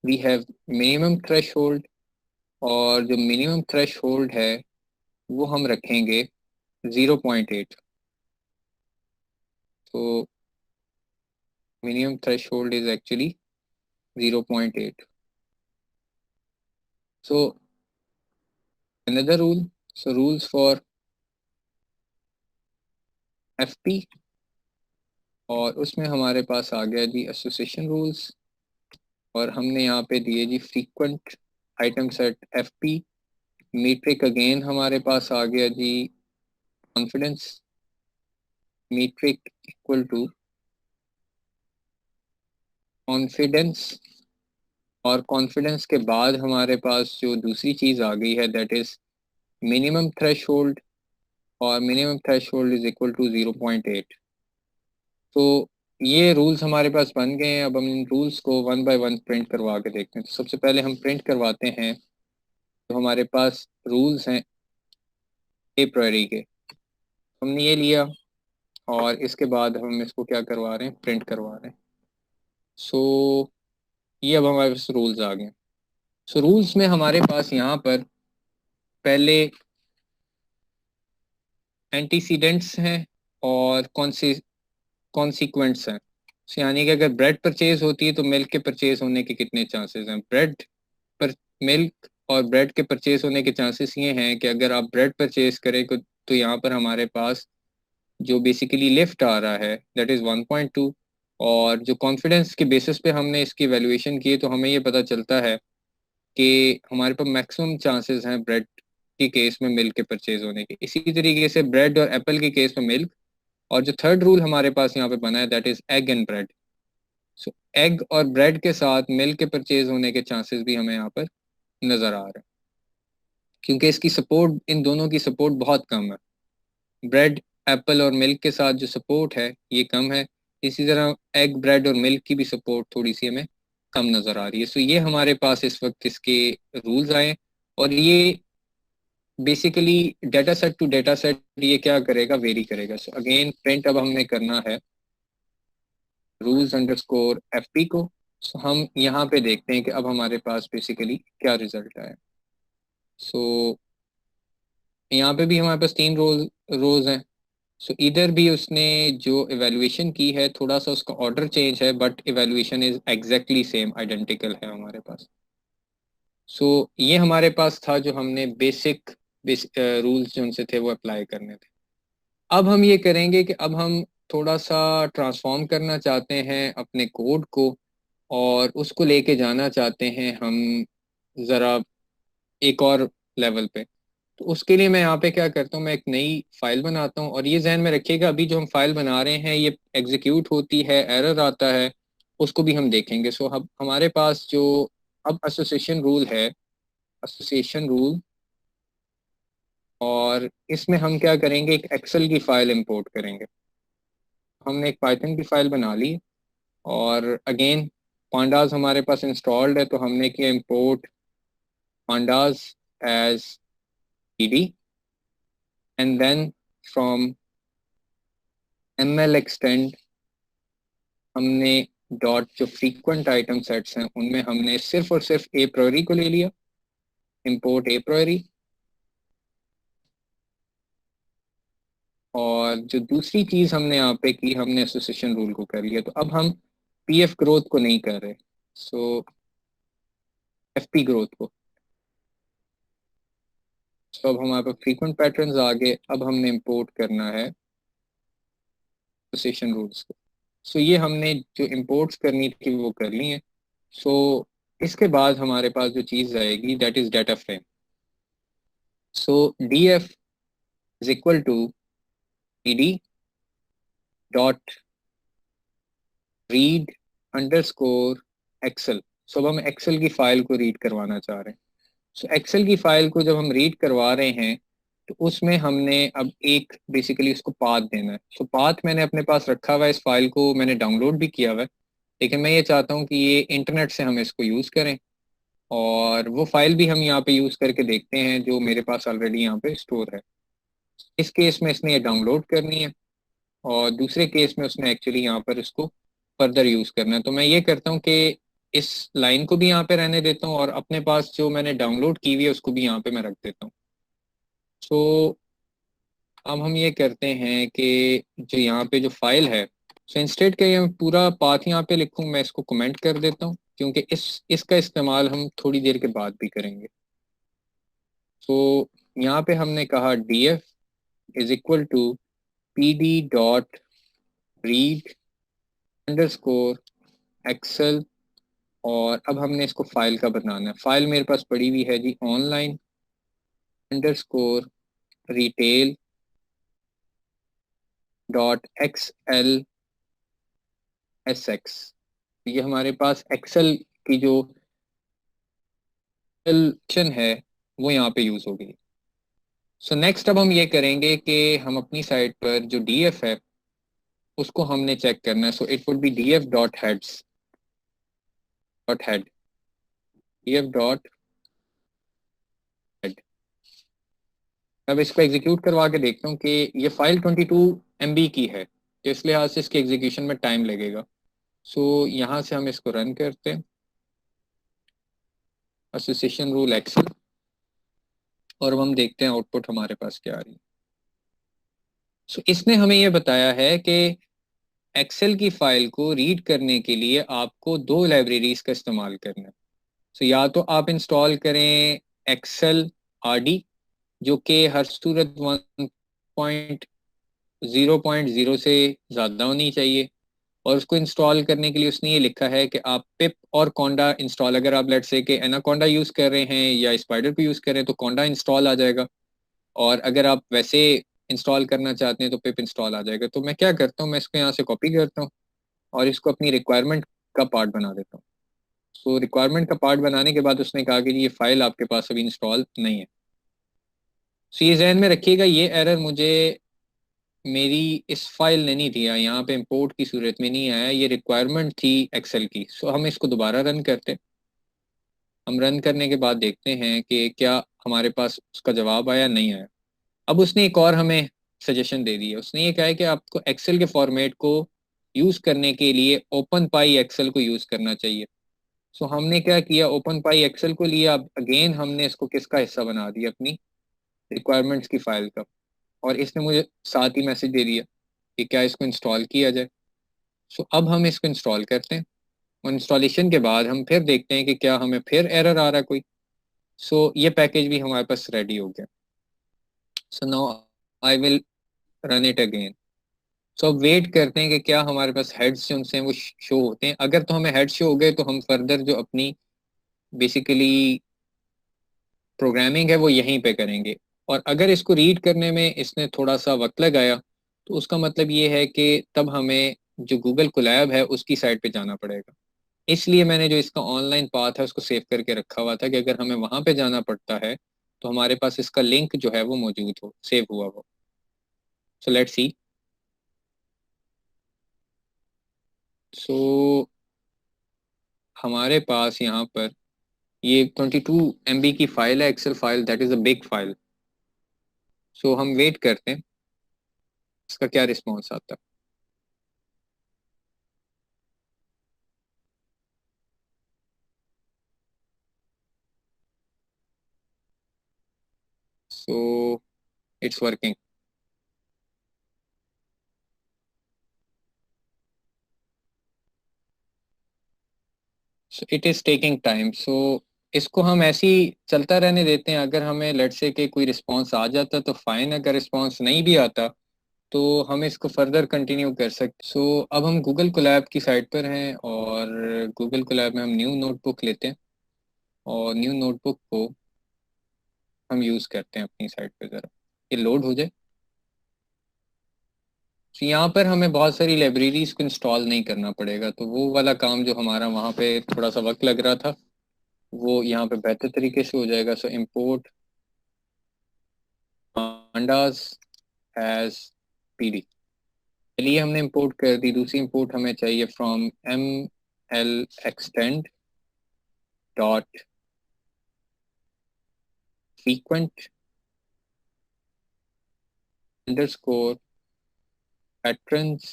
we have minimum threshold. और जो मिनिमम थ्रेशोल्ड है वो हम रखेंगे 0.8। तो minimum threshold is actually 0.8. So another rule, so rules for FP, और उसमें हमारे पास आ गया जी एसोसिएशन रूल्स, और हमने यहाँ पे दिए जी frequent item set FP। Metric again हमारे पास आ गया जी confidence, metric equal to confidence. और कॉन्फिडेंस के बाद हमारे पास जो दूसरी चीज़ आ गई है दैट इज़ मिनिमम थ्रेशोल्ड, और minimum threshold is equal to 0.8। तो ये रूल्स हमारे पास बन गए हैं। अब हम इन रूल्स को वन बाय वन प्रिंट करवा के देखते हैं। तो सबसे पहले हम प्रिंट करवाते हैं तो हमारे पास रूल्स हैं ए प्रायरी के, हमने ये लिया, और इसके बाद हम इसको क्या करवा रहे हैं, प्रिंट करवा रहे हैं। सो ये अब हमारे पास रूल्स आ गए। सो रूल्स में हमारे पास यहाँ पर पहले एंटीसीडेंट्स हैं और कॉन्सिक्वेंट्स हैं। यानी कि अगर ब्रेड परचेज होती है तो मिल्क के परचेज होने के कितने चांसेस हैं। ब्रेड पर मिल्क और ब्रेड के परचेज होने के चांसेस ये हैं कि अगर आप ब्रेड परचेज करें तो यहाँ पर हमारे पास जो बेसिकली लिफ्ट आ रहा है दैट इज़ 1.2। और जो कॉन्फिडेंस के बेसिस पे हमने इसकी वैल्यूएशन की तो हमें ये पता चलता है कि हमारे पास मैक्सिमम चांसेस हैं ब्रेड के केस में मिल्क के परचेज होने के। इसी तरीके से ब्रेड और एप्पल के केस में मिल्क, और जो थर्ड रूल हमारे पास यहाँ पे बना है that is egg and bread. So egg और ब्रेड के साथ मिल्क के परचेज होने के चांसेस भी हमें यहाँ पर नज़र आ रहे हैं, क्योंकि इसकी सपोर्ट, इन दोनों की सपोर्ट बहुत कम है। ब्रेड, एप्पल और मिल्क के साथ जो सपोर्ट है ये कम है। इसी तरह एग, ब्रेड और मिल्क की भी सपोर्ट थोड़ी सी हमें कम नज़र आ रही है। सो ये हमारे पास इस वक्त इसके रूल्स आए, और ये basically data set to data set ये क्या करेगा, वेरी करेगा। सो अगेन प्रिंट अब हमें करना है रूल्स अंडरस्कोर एफ पी को। सो हम यहाँ पे देखते हैं कि अब हमारे पास बेसिकली क्या रिजल्ट आया। सो यहाँ पे भी हमारे पास तीन रोज हैं। सो इधर भी उसने जो इवेल्युएशन की है थोड़ा सा उसका ऑर्डर चेंज है, but evaluation is exactly same, identical है हमारे पास। सो ये हमारे पास था जो हमने बेसिक रूल्स जो उनसे थे वो अप्लाई करने थे। अब हम ये करेंगे कि अब हम थोड़ा सा ट्रांसफॉर्म करना चाहते हैं अपने कोड को, और उसको लेके जाना चाहते हैं हम ज़रा एक और लेवल पे। तो उसके लिए मैं यहाँ पे क्या करता हूँ, मैं एक नई फाइल बनाता हूँ, और ये जहन में रखिएगा अभी जो हम फाइल बना रहे हैं ये एग्जीक्यूट होती है, एरर आता है, उसको भी हम देखेंगे। सो हम हमारे पास जो अब एसोसिएशन रूल है, एसोसिएशन रूल, और इसमें हम क्या करेंगे, एक एक्सेल की फाइल इंपोर्ट करेंगे। हमने एक पाइथन की फाइल बना ली, और अगेन पांडाज हमारे पास इंस्टॉल्ड है, तो हमने किया import pandas as pd, and then from ml extend हमने डॉट जो फ्रीक्वेंट आइटम सेट्स हैं उनमें हमने सिर्फ और सिर्फ ए प्रायोरी को ले लिया, इंपोर्ट ए प्रायोरी। और जो दूसरी चीज हमने यहाँ पे की, हमने एसोसिएशन रूल को कर लिया। तो अब हम पीएफ ग्रोथ को नहीं कर रहे, सो एफपी ग्रोथ को। तो अब हमारे पास फ्रीक्वेंट पैटर्न्स आ गए, अब हमने इंपोर्ट करना है एसोसिएशन रूल्स को। सो ये हमने जो इंपोर्ट्स करनी थी वो कर ली है। सो इसके बाद हमारे पास जो चीज़ आएगी that is data frame. So D F is equal to P D dot read underscore excel. So अब हम एक्सेल की फाइल को रीड करवाना चाह रहे हैं। सो एक्सेल की फाइल को जब हम रीड करवा रहे हैं तो उसमें हमने अब एक बेसिकली उसको पाथ देना है। सो पाथ मैंने अपने पास रखा हुआ है, इस फाइल को मैंने डाउनलोड भी किया हुआ है, लेकिन मैं ये चाहता हूँ कि ये इंटरनेट से हम इसको यूज़ करें, और वो फाइल भी हम यहाँ पे यूज़ करके देखते हैं जो मेरे पास ऑलरेडी यहाँ पे स्टोर है। इस केस में इसने ये डाउनलोड करनी है, और दूसरे केस में उसने एक्चुअली यहाँ पर इसको फर्दर यूज़ करना है। तो मैं ये करता हूँ कि इस लाइन को भी यहाँ पे रहने देता हूँ, और अपने पास जो मैंने डाउनलोड की हुई है उसको भी यहाँ पे मैं रख देता हूँ। सो अब हम ये करते हैं कि जो यहाँ पे जो फाइल है, सो इंस्टेड के ये पूरा पाथ यहाँ पे लिखूँ, मैं इसको कमेंट कर देता हूँ, क्योंकि इसका इस्तेमाल हम थोड़ी देर के बाद भी करेंगे। सो यहाँ पे हमने कहा D F is equal to P D dot read underscore excel, और अब हमने इसको फाइल का बनाना है। फाइल मेरे पास पड़ी हुई है जी, online underscore retail dot X L S X. ये हमारे पास एक्सेल की जो फंक्शन है वो यहाँ पे यूज हो गई। सो नेक्स्ट अब हम ये करेंगे कि हम अपनी साइट पर जो डीएफ है उसको हमने चेक करना है। So it would be DF dot heads dot head, DF dot head. अब इसको एग्जीक्यूट करवा के देखता हूँ कि ये फाइल 22 MB की है, तो इस लिहाज से इसके एग्जीक्यूशन में टाइम लगेगा। सो यहाँ से हम इसको रन करते हैं, एसोसिएशन रूल एक्सेल, और अब हम देखते हैं आउटपुट हमारे पास क्या आ रही है। सो इसने हमें ये बताया है कि एक्सेल की फाइल को रीड करने के लिए आपको दो लाइब्रेरीज का इस्तेमाल करना है। सो या तो आप इंस्टॉल करें एक्सेल आरडी, जो कि हर सूरत 1.0.0 से ज़्यादा होनी चाहिए, और उसको इंस्टॉल करने के लिए उसने ये लिखा है कि आप पिप और कोंडा इंस्टॉल, अगर आप लेट्स से कि एनाकोंडा यूज़ कर रहे हैं या स्पाइडर को यूज़ कर रहे हैं तो कोंडा इंस्टॉल आ जाएगा, और अगर आप वैसे इंस्टॉल करना चाहते हैं तो पिप इंस्टॉल आ जाएगा। तो मैं क्या करता हूँ, मैं इसको यहाँ से कॉपी करता हूँ और इसको अपनी रिक्वायरमेंट का पार्ट बना देता हूँ। सो रिक्वायरमेंट का पार्ट बनाने के बाद उसने कहा कि ये फाइल आपके पास अभी इंस्टॉल नहीं है। सो ये जहन में रखिएगा, ये एरर मुझे मेरी इस फाइल ने नहीं दिया, यहाँ पे इंपोर्ट की सूरत में नहीं आया, ये रिक्वायरमेंट थी एक्सेल की। सो हम इसको दोबारा रन करते हैं। हम रन करने के बाद देखते हैं कि क्या हमारे पास उसका जवाब आया, नहीं आया। अब उसने एक और हमें सजेशन दे दी है। उसने ये कहा है कि आपको एक्सेल के फॉर्मेट को यूज करने के लिए ओपन पाई एक्सेल को यूज करना चाहिए। सो हमने क्या किया, ओपन पाई एक्सेल को लिया। अब अगेन हमने इसको किसका हिस्सा बना दिया, अपनी रिक्वायरमेंट्स की फाइल का। और इसने मुझे साथ ही मैसेज दे दिया कि क्या इसको इंस्टॉल किया जाए। सो अब हम इसको इंस्टॉल करते हैं और इंस्टॉलेशन के बाद हम फिर देखते हैं कि क्या हमें फिर एरर आ रहा है कोई। सो ये पैकेज भी हमारे पास रेडी हो गया। So now I will run it again. So अब वेट करते हैं कि क्या हमारे पास हेड्स जो उनसे वो शो होते हैं। अगर तो हमें हेड शो हो गए तो हम फर्दर जो अपनी बेसिकली प्रोग्रामिंग है वो यहीं पे करेंगे। और अगर इसको रीड करने में इसने थोड़ा सा वक्त लगाया तो उसका मतलब ये है कि तब हमें जो गूगल कोलैब है उसकी साइट पे जाना पड़ेगा। इसलिए मैंने जो इसका ऑनलाइन पाथ है उसको सेव करके रखा हुआ था कि अगर हमें वहां पे जाना पड़ता है तो हमारे पास इसका लिंक जो है वो मौजूद हो, सेव हुआ हो। सो लेट्स सी। सो हमारे पास यहाँ पर ये 22 MB की फाइल है, excel file, that is a big file. So हम वेट करते हैं इसका क्या रिस्पॉन्स आता है। So it's working. So it is taking time. So इसको हम ऐसे ही चलता रहने देते हैं। अगर हमें लेट से कि कोई रिस्पॉन्स आ जाता तो फाइन, अगर रिस्पॉन्स नहीं भी आता तो हम इसको फर्दर कंटिन्यू कर सकते। सो अब हम गूगल कोलैब की साइट पर हैं और गूगल कोलैब में हम न्यू नोटबुक लेते हैं और न्यू नोटबुक को हम यूज़ करते हैं अपनी साइट पर। ज़रा ये लोड हो जाए। तो यहाँ पर हमें बहुत सारी लाइब्रेरीज को इंस्टॉल नहीं करना पड़ेगा, तो वो वाला काम जो हमारा वहाँ पे थोड़ा सा वक्त लग रहा था वो यहाँ पे बेहतर तरीके से हो जाएगा। So import pandas as PD, चलिए हमने इंपोर्ट कर दी। दूसरी इंपोर्ट हमें चाहिए from L extend dot frequent underscore patterns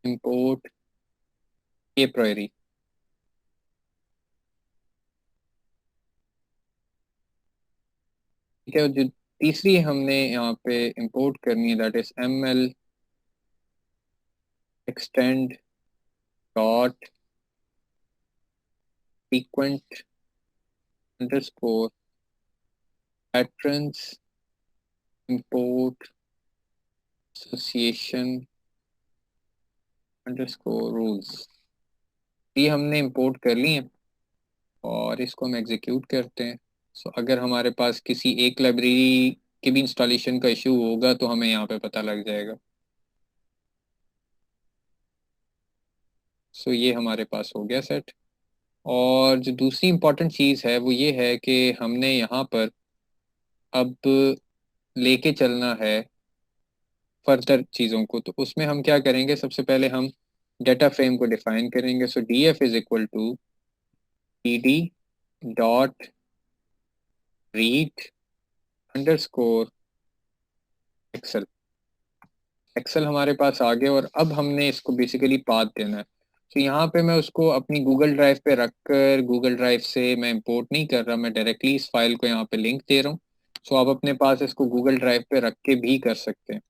import के प्रायरी। ठीक है, जो तीसरी हमने यहाँ पे इंपोर्ट करनी है that is L extend dot frequent underscore patterns import association underscore rules. ये हमने इंपोर्ट कर ली है और इसको हम एग्जीक्यूट करते हैं। सो अगर हमारे पास किसी एक लाइब्रेरी के भी इंस्टॉलेशन का इशू होगा तो हमें यहाँ पे पता लग जाएगा। सो ये हमारे पास हो गया सेट। और जो दूसरी इंपॉर्टेंट चीज़ है वो ये है कि हमने यहाँ पर अब लेके चलना है फर्दर चीज़ों को। तो उसमें हम क्या करेंगे, सबसे पहले हम डेटा फ्रेम को डिफाइन करेंगे। So D F is equal to D D dot read underscore excel. Excel हमारे पास आ गया और अब हमने इसको बेसिकली पाथ देना है। तो यहाँ पे मैं उसको अपनी गूगल ड्राइव पे रख कर, गूगल ड्राइव से मैं इंपोर्ट नहीं कर रहा, मैं डायरेक्टली इस फाइल को यहाँ पे लिंक दे रहा हूँ। सो आप अपने पास इसको गूगल ड्राइव पे रख के भी कर सकते हैं।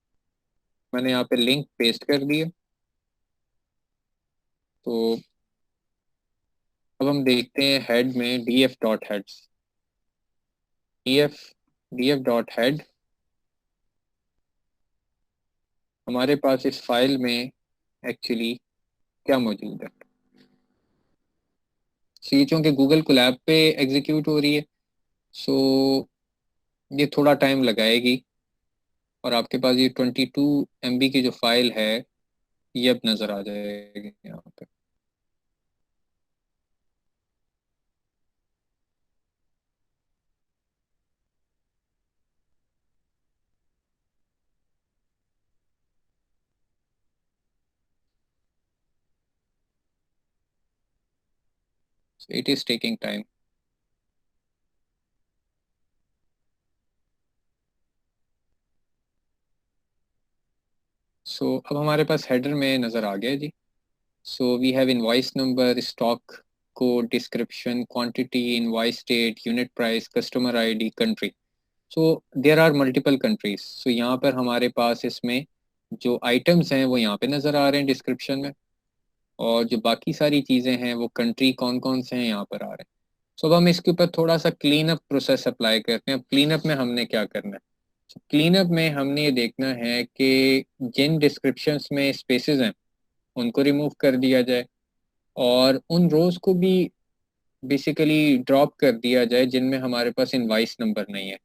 मैंने यहाँ पे लिंक पेस्ट कर दिया। तो अब हम देखते हैं हेड में D F dot heads, D F dot head हमारे पास इस फाइल में एक्चुअली क्या मौजूद है। So, ये चूंकि गूगल कोलैब पे एग्जीक्यूट हो रही है, सो ये थोड़ा टाइम लगाएगी और आपके पास ये 22 MB की जो फाइल है ये अब नज़र आ जाएगी यहाँ पे। It is taking time. So अब हमारे पास हेडर में नज़र आ गया जी। So we have invoice number, stock code, description, quantity, invoice date, unit price, customer ID, country. So there are multiple countries. So यहाँ पर हमारे पास इसमें जो आइटम्स हैं वो यहाँ पे नज़र आ रहे हैं डिस्क्रिप्शन में, और जो बाकी सारी चीज़ें हैं वो कंट्री कौन कौन से हैं यहाँ पर आ रहे हैं। सो अब हम इसके ऊपर थोड़ा सा क्लीन अप प्रोसेस अप्लाई करते हैं। अब क्लीन अप में हमने क्या करना है? क्लीन अप में हमने ये देखना है कि जिन डिस्क्रिप्शंस में स्पेसेस हैं उनको रिमूव कर दिया जाए, और उन रोज को भी बेसिकली ड्रॉप कर दिया जाए जिनमें हमारे पास इनवाइस नंबर नहीं है।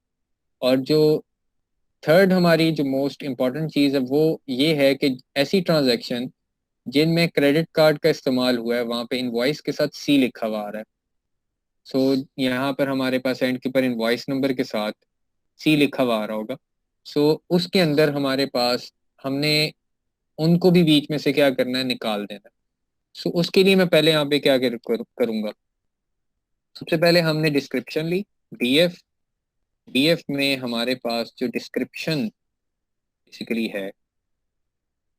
और जो थर्ड हमारी जो मोस्ट इम्पॉर्टेंट चीज़ है वो ये है कि ऐसी ट्रांजैक्शन जिनमें क्रेडिट कार्ड का इस्तेमाल हुआ है वहाँ पे इनवॉइस के साथ सी लिखा हुआ आ रहा है। सो यहाँ पर हमारे पास एंड के पर इनवॉइस नंबर के साथ सी लिखा हुआ आ रहा होगा। सो उसके अंदर हमारे पास हमने उनको भी बीच में से क्या करना है, निकाल देना है। सो उसके लिए मैं पहले यहाँ पे क्या करूँगा, सबसे पहले हमने डिस्क्रिप्शन ली, डीएफ। डीएफ में हमारे पास जो डिस्क्रिप्शन बेसिकली है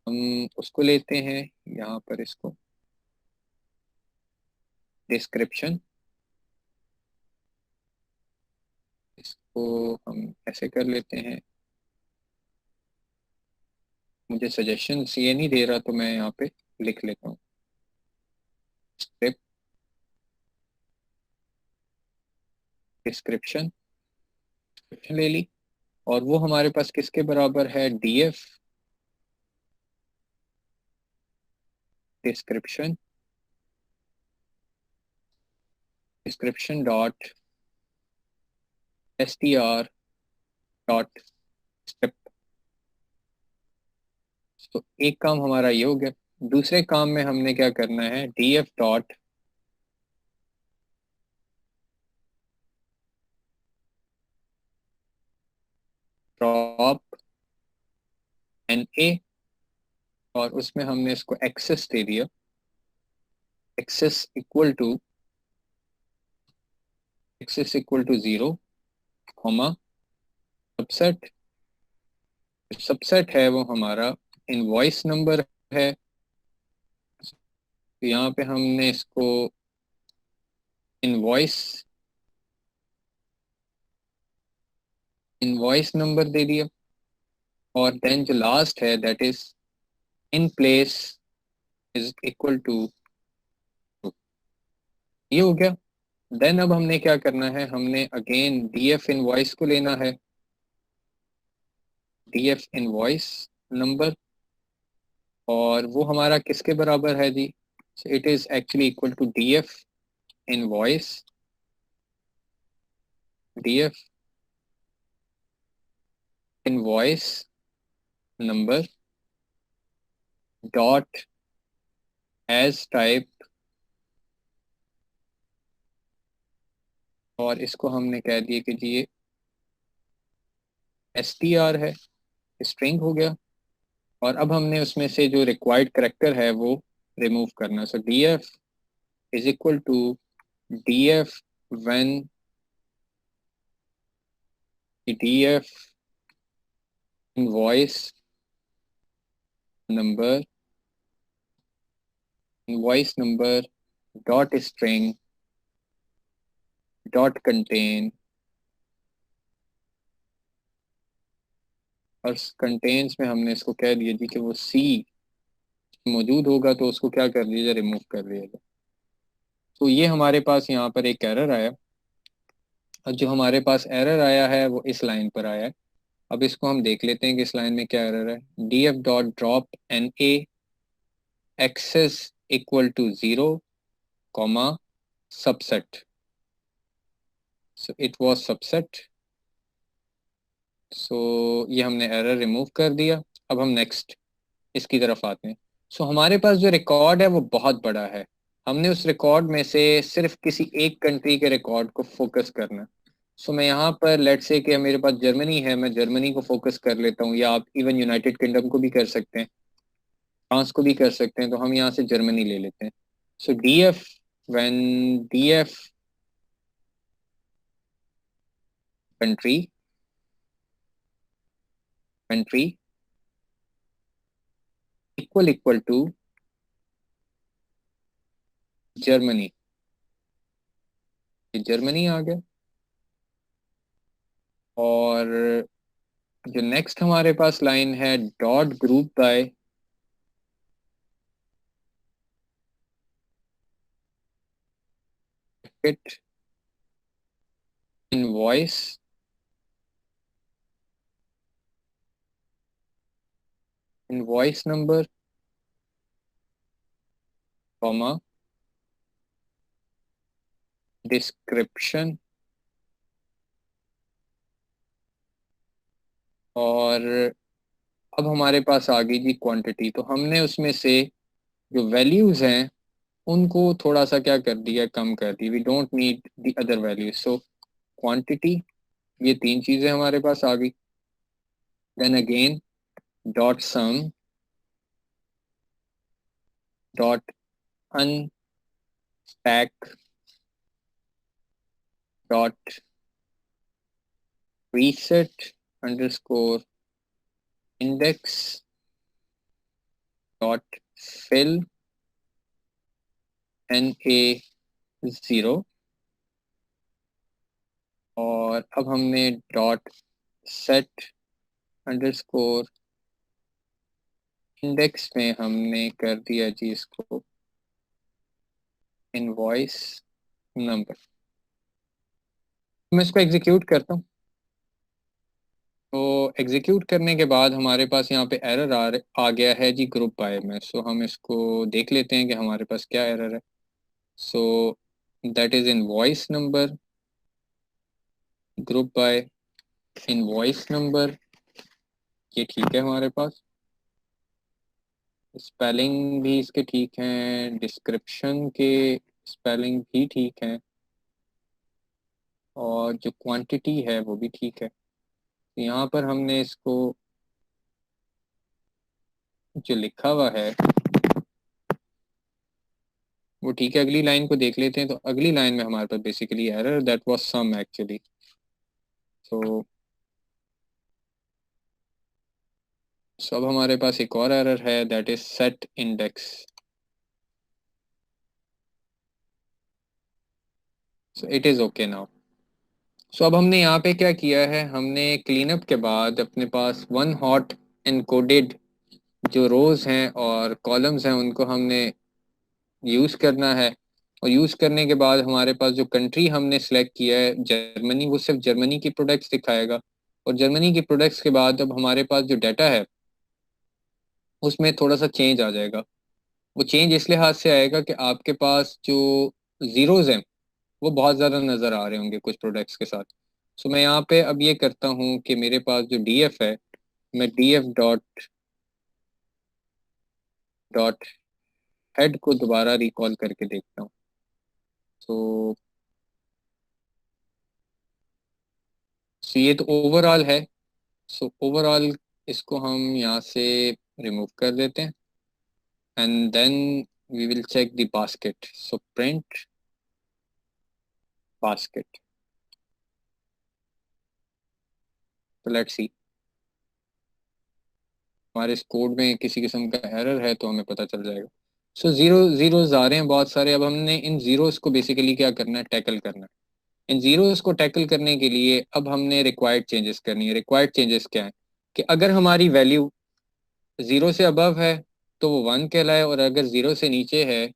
हम उसको लेते हैं यहाँ पर, इसको डिस्क्रिप्शन, इसको हम ऐसे कर लेते हैं। मुझे सजेशन ये नहीं दे रहा तो मैं यहाँ पे लिख लेता हूँ स्क्रिप्ट डिस्क्रिप्शन। डिस्क्रिप्शन ले ली, और वो हमारे पास किसके बराबर है? DF description, description dot str dot script. तो एक काम हमारा ये हो गया। दूसरे काम में हमने क्या करना है? DF dot drop N A, और उसमें हमने इसको एक्सेस दे दिया, axis equal to, axis equal to 0, comma subset. Subset है वो हमारा इनवॉइस नंबर है। तो यहाँ पे हमने इसको इनवॉइस इनवॉइस नंबर दे दिया, और देन जो लास्ट है that is in place is equal to, ये हो गया। देन अब हमने क्या करना है? हमने अगेन डीएफ इनवॉइस को लेना है, डीएफ इनवॉइस नंबर, और वो हमारा किसके बराबर है जी? It is actually equal to DF invoice, DF invoice number dot as type, और इसको हमने कह दिया कि जी ये एस टी आर है, स्ट्रिंग हो गया। और अब हमने उसमें से जो रिक्वायर्ड करेक्टर है वो रिमूव करना। So D F is equal to D F when D F invoice number, invoice number dot string dot contain, और कंटेन्स में हमने इसको कह दिया जी कि वो सी मौजूद होगा तो उसको क्या कर दिया जाए? रिमूव कर दिया जाए। तो ये हमारे पास यहाँ पर एक एरर आया, और जो हमारे पास एरर आया है वो इस लाइन पर आया है। अब इसको हम देख लेते हैं कि इस लाइन में क्या एरर है। D F dot drop N A axis equal to 0, comma subset. So it was subset, ये हमने एरर रिमूव कर दिया। अब हम नेक्स्ट इसकी तरफ आते हैं। हमारे पास जो रिकॉर्ड है वो बहुत बड़ा है। हमने उस रिकॉर्ड में से सिर्फ किसी एक कंट्री के रिकॉर्ड को फोकस करना है। मैं यहाँ पर लेट्स से कि मेरे पास जर्मनी है, मैं जर्मनी को फोकस कर लेता हूँ, या आप इवन यूनाइटेड किंगडम को भी कर सकते हैं, फ्रांस को भी कर सकते हैं। तो हम यहाँ से जर्मनी ले लेते हैं। D F, when D F country country equal to Germany, ये जर्मनी आ गया। और जो नेक्स्ट हमारे पास लाइन है, dot group by it invoice invoice number, comma, description. और अब हमारे पास आ गई जी क्वांटिटी। तो हमने उसमें से जो वैल्यूज हैं उनको थोड़ा सा क्या कर दिया, कम कर दी। We don't need the other values. Quantity, ये तीन चीजें हमारे पास आ गई। Then again dot sum dot unpack dot reset underscore index dot fill NA0। और अब हमने डॉट सेट अंडरस्कोर इंडेक्स में हमने कर दिया जी इसको इनवॉइस नंबर। मैं इसको एग्जीक्यूट करता हूँ। तो एग्जीक्यूट करने के बाद हमारे पास यहाँ पे एरर आ गया है जी ग्रुप बाय में। हम इसको देख लेते हैं कि हमारे पास क्या एरर है। So that is invoice number group by invoice number, ये ठीक है हमारे पास। स्पेलिंग भी इसके ठीक हैं, डिस्क्रिप्शन के स्पेलिंग भी ठीक हैं, और जो क्वांटिटी है वो भी ठीक है। तो यहाँ पर हमने इसको जो लिखा हुआ है वो ठीक है। अगली लाइन को देख लेते हैं। तो अगली लाइन में हमारे पास basically error that was sum actually. तो अब हमारे पास एक और एरर है that is set index. It is okay now. अब हमने यहाँ पे क्या किया है, हमने क्लीन अप के बाद अपने पास वन हॉट एनकोडेड जो रोज हैं और कॉलम्स हैं उनको हमने यूज करना है। और यूज करने के बाद हमारे पास जो कंट्री हमने सेलेक्ट किया है जर्मनी, वो सिर्फ जर्मनी की प्रोडक्ट्स दिखाएगा। और जर्मनी की प्रोडक्ट्स के बाद अब हमारे पास जो डाटा है उसमें थोड़ा सा चेंज आ जाएगा। वो चेंज इस लिहाज से आएगा कि आपके पास जो जीरोज हैं वो बहुत ज़्यादा नज़र आ रहे होंगे कुछ प्रोडक्ट्स के साथ। मैं यहाँ पे अब ये करता हूँ कि मेरे पास जो डीएफ है, मैं डीएफ डॉट डॉट हेड को दोबारा रिकॉल करके देखता हूँ। तो ये तो ओवरऑल है। ओवरऑल इसको हम यहाँ से रिमूव कर देते हैं। And then we will check the basket. Print basket. तो लेट्स सी हमारे इस कोड में किसी किस्म का एरर है तो हमें पता चल जाएगा। जीरो जीरोज आ रहे हैं बहुत सारे। अब हमने इन जीरोस को बेसिकली क्या करना है, टैकल करना है। इन जीरोस को टैकल करने के लिए अब हमने रिक्वायर्ड चेंजेस करनी है। रिक्वायर्ड चेंजेस क्या है कि अगर हमारी वैल्यू जीरो से अबव है तो वो वन कहलाए, और अगर जीरो से नीचे है,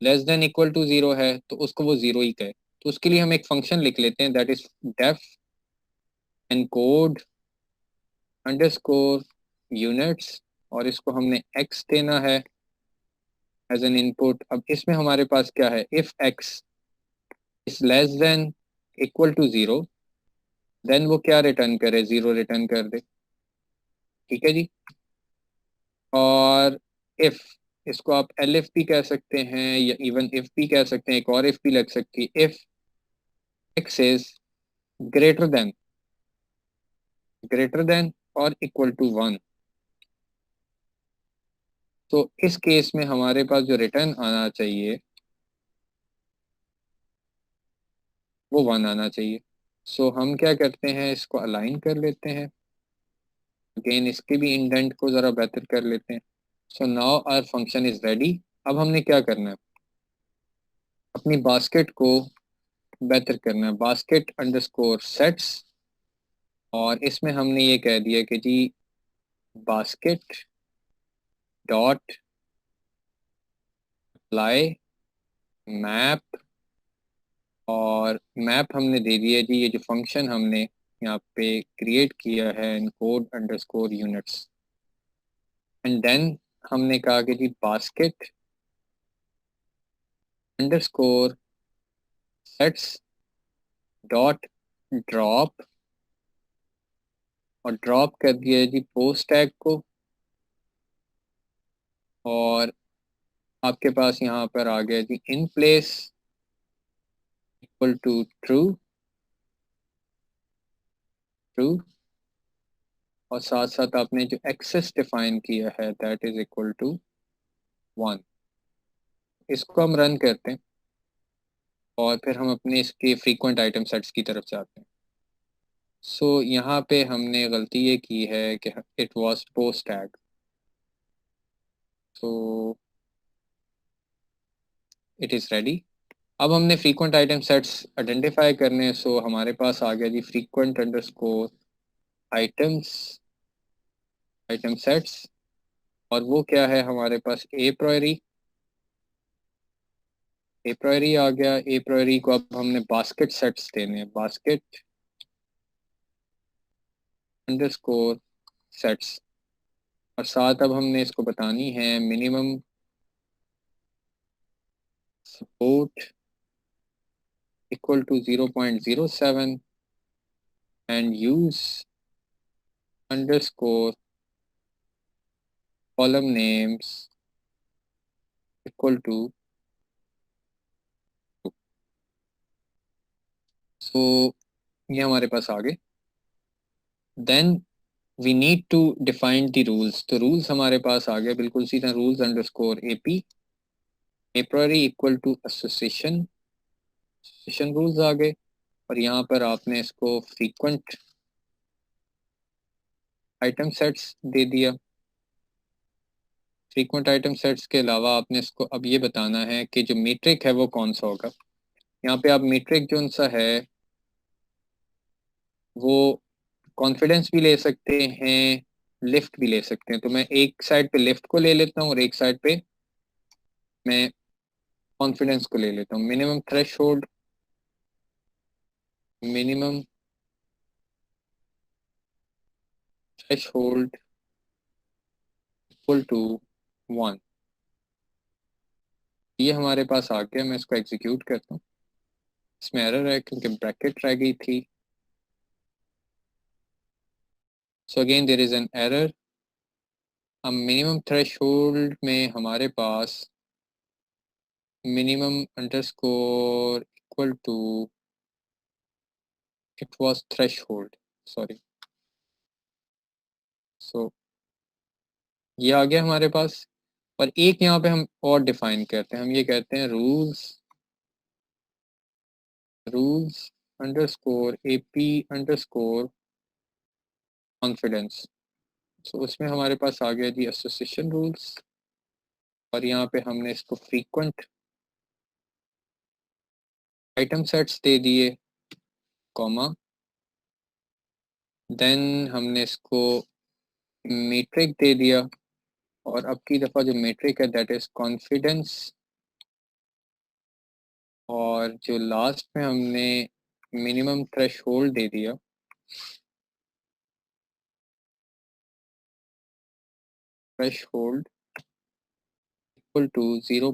less than equal to zero है, तो उसको वो जीरो ही कहे। तो उसके लिए हम एक फंक्शन लिख लेते हैं that is def encode underscore units, और इसको हमने एक्स देना है एज एन इनपुट। अब इसमें हमारे पास क्या है, if X is less than equal to zero, then वो क्या रिटर्न करे, 0 रिटर्न कर दे। ठीक है जी। और इफ, इसको आप एलिफ भी कह सकते हैं या इवन इफ भी कह सकते हैं, एक और इफ भी लग सकती है। If X is greater than, greater than और इक्वल टू 1, तो इस केस में हमारे पास जो रिटर्न आना चाहिए वो 1 आना चाहिए। सो हम क्या करते हैं, इसको अलाइन कर लेते हैं। अगेन इसके भी इंडेंट को ज़रा बेहतर कर लेते हैं। So now our function is ready. अब हमने क्या करना है, अपनी बास्केट को बेहतर करना है। बास्केट अंडरस्कोर सेट्स, और इसमें हमने ये कह दिया कि जी बास्केट डॉट अप्लाई मैप, और मैप हमने दे दिया जी ये जो फंक्शन हमने यहाँ पे क्रिएट किया है encode underscore units. And then हमने कहा कि जी basket underscore sets dot drop, और ड्रॉप कर दिया है जी पोस्ट टैग को, और आपके पास यहाँ पर आ गया जी in place equal to true, true, और साथ साथ आपने जो एक्सेस डिफाइन किया है दैट इज इक्वल टू 1। इसको हम रन करते हैं और फिर हम अपने इसके फ्रीक्वेंट आइटम सेट्स की तरफ जाते हैं। सो यहाँ पे हमने गलती ये की है कि it was post tag, so it is ready. अब हमने फ्रीक्वेंट आइटम सेट्स आइडेंटिफाई करने हैं। सो हमारे पास आ गया जी frequent underscore items, item sets, और वो क्या है हमारे पास ए प्रायरी, ए प्रायरी आ गया। ए प्रायरी को अब हमने बास्केट सेट्स देने हैं, बास्केट अंडरस्कोर सेट्स, और साथ अब हमने इसको बतानी है minimum support equal to 0.07 and use underscore column names equal to. So ये हमारे पास आ गए। Then we need to define the rules, तो रूल्स हमारे पास आ गए बिल्कुल सीधा, rules underscore AP a priori equal to association, association rules आ गए। और यहाँ पर आपने इसको फ्रीक्वेंट आइटम सेट्स दे दिया। फ्रीक्वेंट आइटम सेट्स के अलावा आपने इसको अब ये बताना है कि जो मीट्रिक है वो कौन सा होगा। यहाँ पे आप मीट्रिक जो सा है वो कॉन्फिडेंस भी ले सकते हैं, लिफ्ट भी ले सकते हैं। तो मैं एक साइड पे लिफ्ट को ले लेता हूँ और एक साइड पे मैं कॉन्फिडेंस को ले लेता हूँ। Minimum threshold, minimum threshold equal to 1। ये हमारे पास आ गया। मैं इसको एग्जीक्यूट करता हूँ। इसमें एरर है क्योंकि ब्रैकेट रह गई थी। So again there is an error. अब मिनिमम थ्रेशोल्ड में हमारे पास minimum underscore equal to, it was threshold, sorry. So ये आ गया हमारे पास। और एक यहाँ पे हम और डिफाइन करते हैं, हम ये कहते हैं rules, rules underscore AP underscore confidence. So उसमें हमारे पास आ गया जी एसोसिएशन रूल्स, और यहाँ पे हमने इसको फ्रीक्वेंट आइटम सेट्स दे दिए, कॉमा, देन हमने इसको मीट्रिक दे दिया, और अब की दफ़ा जो मीट्रिक है दैट इज़ कॉन्फिडेंस, और जो लास्ट में हमने मिनिमम थ्रेशोल्ड दे दिया, threshold equal to 0.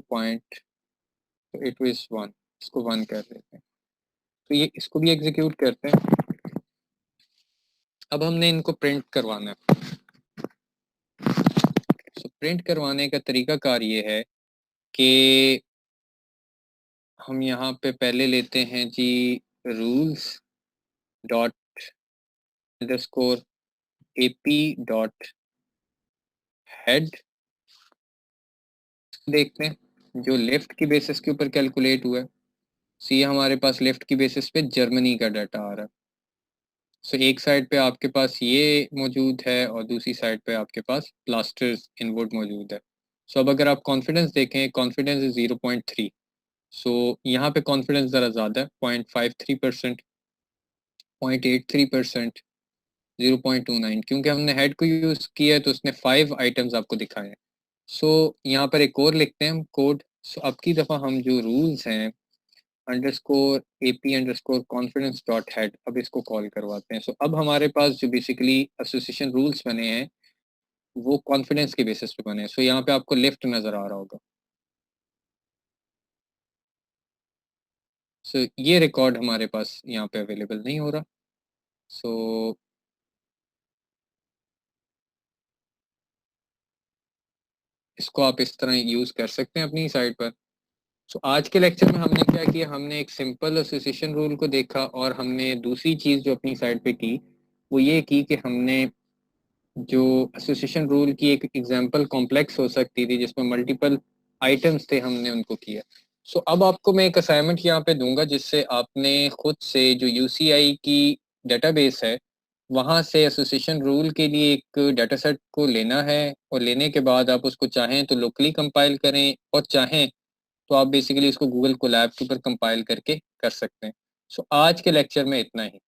It is 1, इसको 1 कर देते हैं। तो ये इसको भी एग्जीक्यूट करते हैं। अब हमने इनको प्रिंट करवाना है। तो प्रिंट करवाने का तरीकाकार ये है कि हम यहाँ पे पहले लेते हैं जी rules dot underscore AP dot head, देखते हैं जो लेफ्ट की बेसिस के ऊपर कैलकुलेट हुआ है। सी हमारे पास लेफ्ट की बेसिस पे जर्मनी का डाटा आ रहा है। सो एक साइड पे आपके पास ये मौजूद है और दूसरी साइड पे आपके पास प्लास्टर्स इनवुड मौजूद है। सो अब अगर आप कॉन्फिडेंस देखें, कॉन्फिडेंस 0.3। सो यहाँ पे कॉन्फिडेंस ज़रा ज़्यादा है, 0.53%, 0.83%, 0.29, क्योंकि हमने हेड को यूज़ किया है तो उसने 5 आइटम्स आपको दिखाए हैं। सो यहाँ पर एक और लिखते हैं हम कोड। सो अब की दफ़ा हम जो रूल्स हैं underscore AP underscore confidence dot head, अब इसको कॉल करवाते हैं। सो अब हमारे पास जो बेसिकली एसोसिएशन रूल्स बने हैं वो कॉन्फिडेंस के बेसिस पे बने हैं। सो यहाँ पे आपको लेफ्ट नज़र आ रहा होगा। सो ये रिकॉर्ड हमारे पास यहाँ पे अवेलेबल नहीं हो रहा। सो इसको आप इस तरह यूज़ कर सकते हैं अपनी साइट पर। सो आज के लेक्चर में हमने क्या किया, हमने एक सिंपल एसोसिएशन रूल को देखा और हमने दूसरी चीज़ जो अपनी साइट पे की वो ये की कि हमने जो एसोसिएशन रूल की एक एग्जांपल कॉम्प्लेक्स हो सकती थी जिसमें मल्टीपल आइटम्स थे, हमने उनको किया। सो अब आपको मैं एक असाइनमेंट यहाँ पे दूंगा जिससे आपने खुद से जो UCI की डेटाबेस है वहाँ से एसोसिएशन रूल के लिए एक डाटा सेट को लेना है, और लेने के बाद आप उसको चाहें तो लोकली कंपाइल करें और चाहें तो आप बेसिकली इसको गूगल कोलैब के ऊपर कंपाइल करके कर सकते हैं। सो आज के लेक्चर में इतना ही।